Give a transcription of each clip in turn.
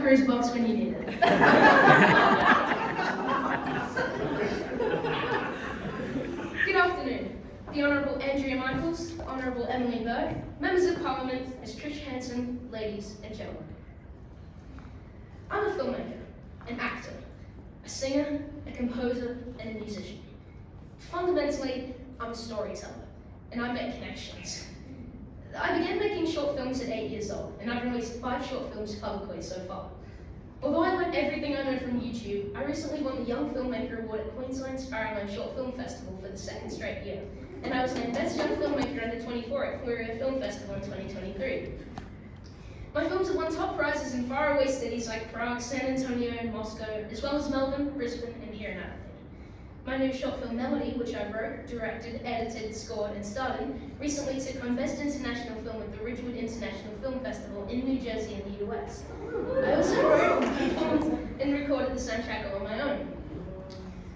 Cruise box when you need it. Good afternoon. The Honourable Andrea Michaels, the Honourable Emily Burke, Members of Parliament, Ms Trish Hanson, ladies and gentlemen. I'm a filmmaker, an actor, a singer, a composer, and a musician. Fundamentally, I'm a storyteller, and I make connections. I began making short films at 8 years old, and I've released 5 short films publicly so far. Although I learned everything I know from YouTube, I recently won the Young Filmmaker Award at Queensland Sparrowland Short Film Festival for the 2nd straight year, and I was named Best Young Filmmaker Under 24 at Fluria Film Festival in 2023. My films have won top prizes in faraway cities like Prague, San Antonio, and Moscow, as well as Melbourne, Brisbane, and here in Adelaide. My new short film Melody, which I wrote, directed, edited, scored, and starred in, recently took home Best International Film at the Ridgewood International Film Festival in New Jersey in the US. I also wrote, performed, and recorded the soundtrack all on my own.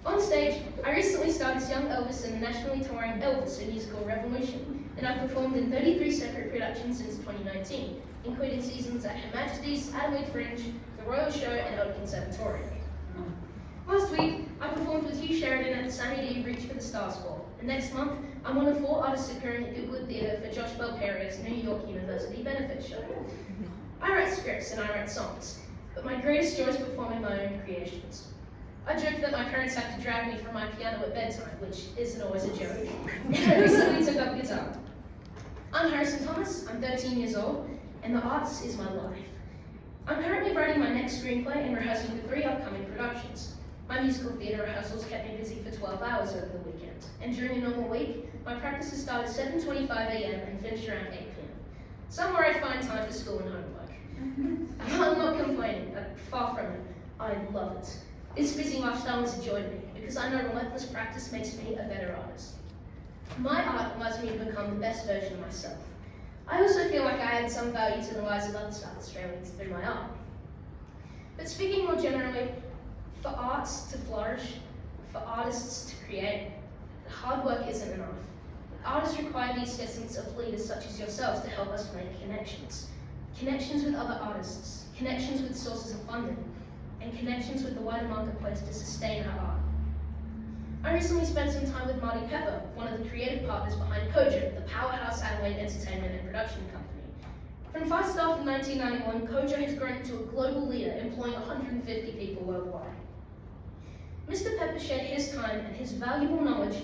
On stage, I recently starred as young Elvis in the nationally touring Elvis, a musical revolution, and I've performed in 33 separate productions since 2019, including seasons at Her Majesty's, Adelaide Fringe, the Royal Show, and Old Conservatorium. Last week, I performed with Hugh Sheridan at the Sammy D. Reach for the Stars Ball, and next month, I'm one of 4 artists appearing at Goodwood Theatre for Josh Bell Perrier's New York University benefit show. I write scripts and I write songs, but my greatest joy is performing my own creations. I joke that my parents have to drag me from my piano at bedtime, which isn't always a joke. I recently took up guitar. I'm Harrison Thomas, I'm 13 years old, and the arts is my life. I'm currently writing my next screenplay and rehearsing for 3 upcoming productions. My musical theatre rehearsals kept me busy for 12 hours over the weekend, and during a normal week, my practices start at 7:25 a.m. and finish around 8 p.m. Somewhere I find time for school and homework. I'm not complaining, far from it. I love it. This busy lifestyle has enjoyed me, because I know relentless practice makes me a better artist. My art allows me to become the best version of myself. I also feel like I add some value to the lives of other South Australians through my art. But speaking more generally, for arts to flourish, for artists to create, hard work isn't enough. Artists require the assistance of leaders such as yourselves to help us make connections. Connections with other artists, connections with sources of funding, and connections with the wider marketplace to sustain our art. I recently spent some time with Marty Pepper, one of the creative partners behind Kojo, the powerhouse Adelaide entertainment and production company. From 5 staff in 1991, Kojo has grown into a global leader, employing 150 people worldwide. Mr. Pepper shared his time and his valuable knowledge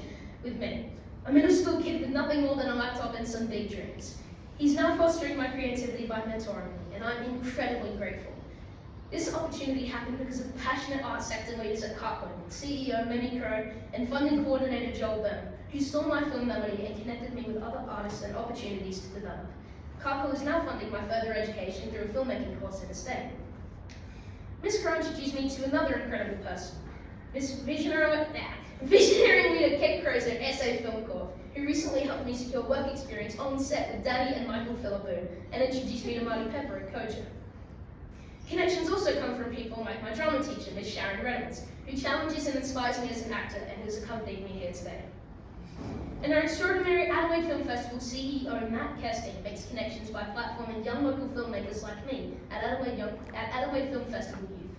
with me, a middle school kid with nothing more than a laptop and some big dreams. He's now fostering my creativity by mentoring me, and I'm incredibly grateful. This opportunity happened because of passionate art sector leaders at Cartland, CEO Mimi Crow and funding coordinator Joel Byrne, who saw my film Melody and connected me with other artists and opportunities to develop. Carpool is now funding my further education through a filmmaking course in Estate. Ms. Crow introduced me to another incredible person, Miss Visionary leader Kate Crozer at SA Film Corp, who recently helped me secure work experience on set with Danny and Michael Philippou and introduced me to Marty Pepper at Kojo. Connections also come from people like my drama teacher, Miss Sharon Reynolds, who challenges and inspires me as an actor and who's accompanied me here today. And our extraordinary Adelaide Film Festival CEO, Matt Kesting, makes connections by platforming young local filmmakers like me at Adelaide Film Festival Youth.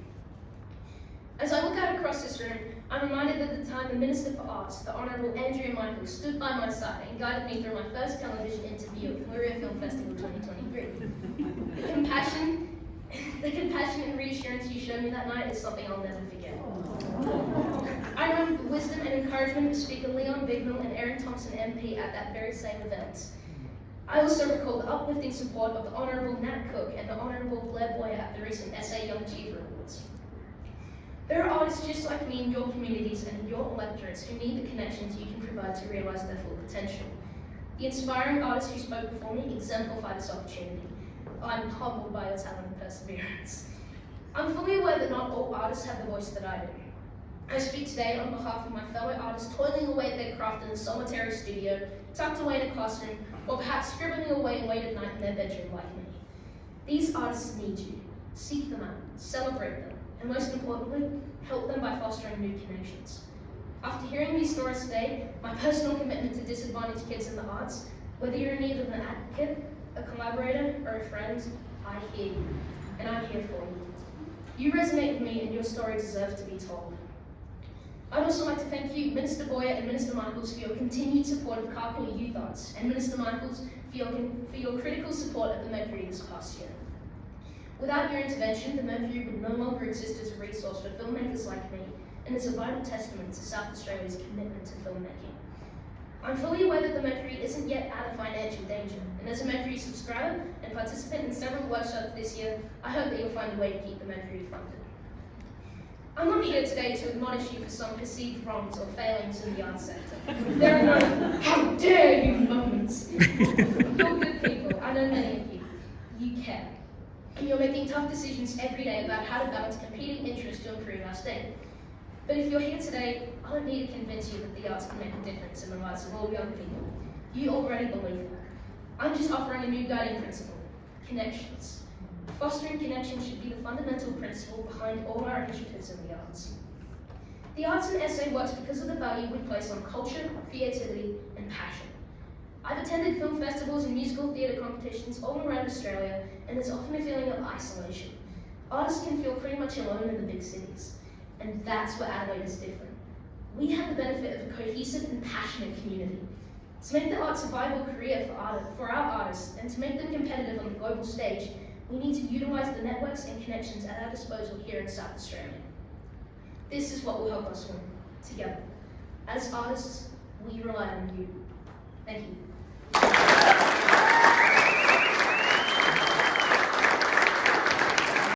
As I look out across this room, I'm reminded of the time the Minister for Arts, the Honourable Andrea Michaels, stood by my side and guided me through my first television interview at Fluria Film Festival 2023. The compassion and reassurance you showed me that night is something I'll never forget. I remember the wisdom and encouragement of Speaker Leon Bignell and Erin Thompson MP at that very same event. I also recall the uplifting support of the Honourable Nat Cook and the Honourable Blair Boyer at the recent SA Young Achiever Awards. There are artists just like me in your communities and in your electorates who need the connections you can provide to realise their full potential. The inspiring artists who spoke before me exemplify this opportunity. I'm humbled by your talent and perseverance. I'm fully aware that not all artists have the voice that I do. I speak today on behalf of my fellow artists toiling away at their craft in a solitary studio, tucked away in a classroom, or perhaps scribbling away late at night in their bedroom like me. These artists need you. Seek them out, celebrate them, and most importantly, help them by fostering new connections. After hearing these stories today, my personal commitment to disadvantaged kids in the arts, whether you're in need of an advocate, a collaborator, or a friend, I hear you, and I'm here for you. You resonate with me and your story deserves to be told. I'd also like to thank you, Minister Boyer and Minister Michaels, for your continued support of Kapoola Youth Arts, and Minister Michaels for your critical support of the Mercury this past year. Without your intervention, the Mercury would no longer exist as a resource for filmmakers like me, and is a vital testament to South Australia's commitment to filmmaking. I'm fully aware that the Mercury isn't yet out of financial danger, and as a Mercury subscriber and participant in several workshops this year, I hope that you'll find a way to keep the Mercury funded. I'm not here today to admonish you for some perceived wrongs or failings in the arts sector. There are no "how dare you" moments. You're good people, I know many of you. You care. And you're making tough decisions every day about how to balance competing interests to improve our state. But if you're here today, I don't need to convince you that the arts can make a difference in the lives of all young people. You already believe that. I'm just offering a new guiding principle: connections. Fostering connections should be the fundamental principle behind all our initiatives in the arts. The Arts in SA works because of the value we place on culture, creativity, and passion. I've attended film festivals and musical theatre competitions all around Australia, and there's often a feeling of isolation. Artists can feel pretty much alone in the big cities, and that's where Adelaide is different. We have the benefit of a cohesive and passionate community. To make the arts a viable career for our artists, and to make them competitive on the global stage, we need to utilise the networks and connections at our disposal here in South Australia. This is what will help us win, together. As artists, we rely on you. Thank you.